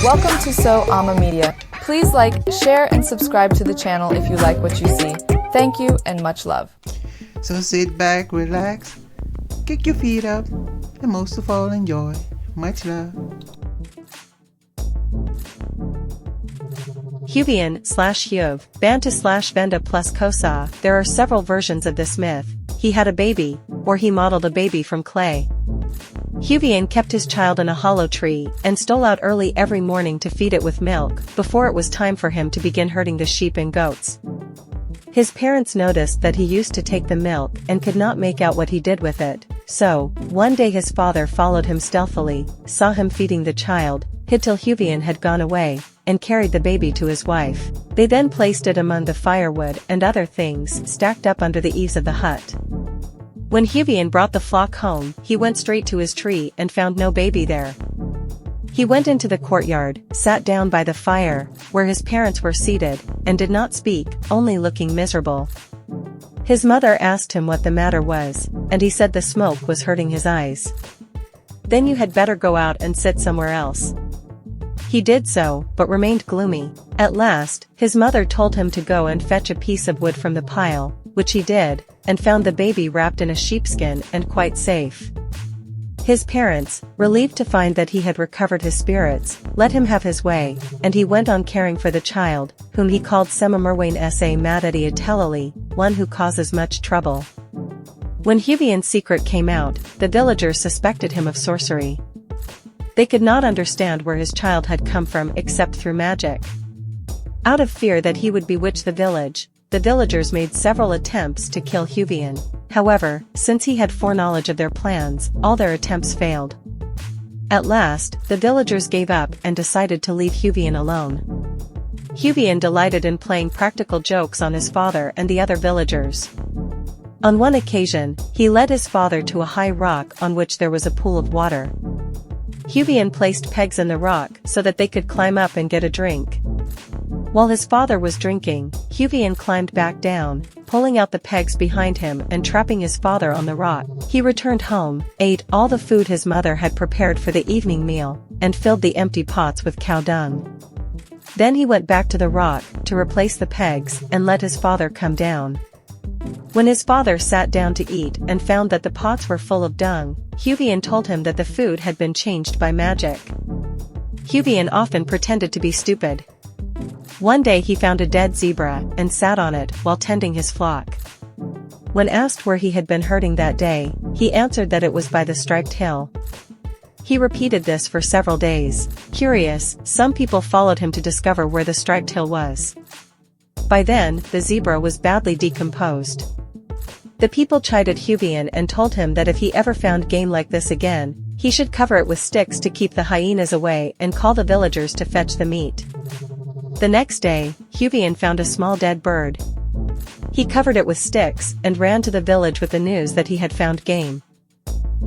Welcome to AmA Media. Please like, share, and subscribe to the channel if you like what you see. Thank you and much love. So sit back, relax, kick your feet up, and most of all enjoy. Much love. Huvian/Huv, Banta/Venda plus Kosa. There are several versions of this myth. He had a baby, or he modeled a baby from clay. Huvian kept his child in a hollow tree and stole out early every morning to feed it with milk before it was time for him to begin herding the sheep and goats. His parents noticed that he used to take the milk and could not make out what he did with it, so, one day his father followed him stealthily, saw him feeding the child, hid till Huvian had gone away, and carried the baby to his wife. They then placed it among the firewood and other things stacked up under the eaves of the hut. When Huvian brought the flock home, he went straight to his tree and found no baby there. He went into the courtyard, sat down by the fire, where his parents were seated, and did not speak, only looking miserable. His mother asked him what the matter was, and he said the smoke was hurting his eyes. "Then you had better go out and sit somewhere else." He did so, but remained gloomy. At last, his mother told him to go and fetch a piece of wood from the pile, which he did, and found the baby wrapped in a sheepskin and quite safe. His parents, relieved to find that he had recovered his spirits, let him have his way, and he went on caring for the child, whom he called Semamerwain sa Madadi Atelali, one who causes much trouble. When Huvian's secret came out, the villagers suspected him of sorcery. They could not understand where his child had come from except through magic. Out of fear that he would bewitch the village, the villagers made several attempts to kill Huvian. However, since he had foreknowledge of their plans, all their attempts failed. At last, the villagers gave up and decided to leave Huvian alone. Huvian delighted in playing practical jokes on his father and the other villagers. On one occasion, he led his father to a high rock on which there was a pool of water. Huvian placed pegs in the rock so that they could climb up and get a drink. While his father was drinking, Huvian climbed back down, pulling out the pegs behind him and trapping his father on the rock. He returned home, ate all the food his mother had prepared for the evening meal, and filled the empty pots with cow dung. Then he went back to the rock to replace the pegs and let his father come down. When his father sat down to eat and found that the pots were full of dung, Huvian told him that the food had been changed by magic. Huvian often pretended to be stupid. One day he found a dead zebra and sat on it while tending his flock. When asked where he had been herding that day, he answered that it was by the striped hill. He repeated this for several days. Curious, some people followed him to discover where the striped hill was. By then, the zebra was badly decomposed. The people chided Huvian and told him that if he ever found game like this again, he should cover it with sticks to keep the hyenas away and call the villagers to fetch the meat. The next day, Huvian found a small dead bird. He covered it with sticks and ran to the village with the news that he had found game.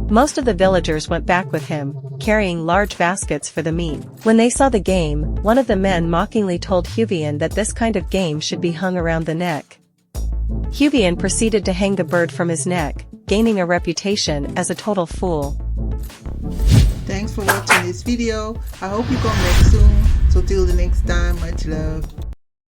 Most of the villagers went back with him, carrying large baskets for the meat. When they saw the game, one of the men mockingly told Huvian that this kind of game should be hung around the neck. Huvian proceeded to hang the bird from his neck, gaining a reputation as a total fool. Thanks for watching this video. I hope you come back soon. So till the next time, much love.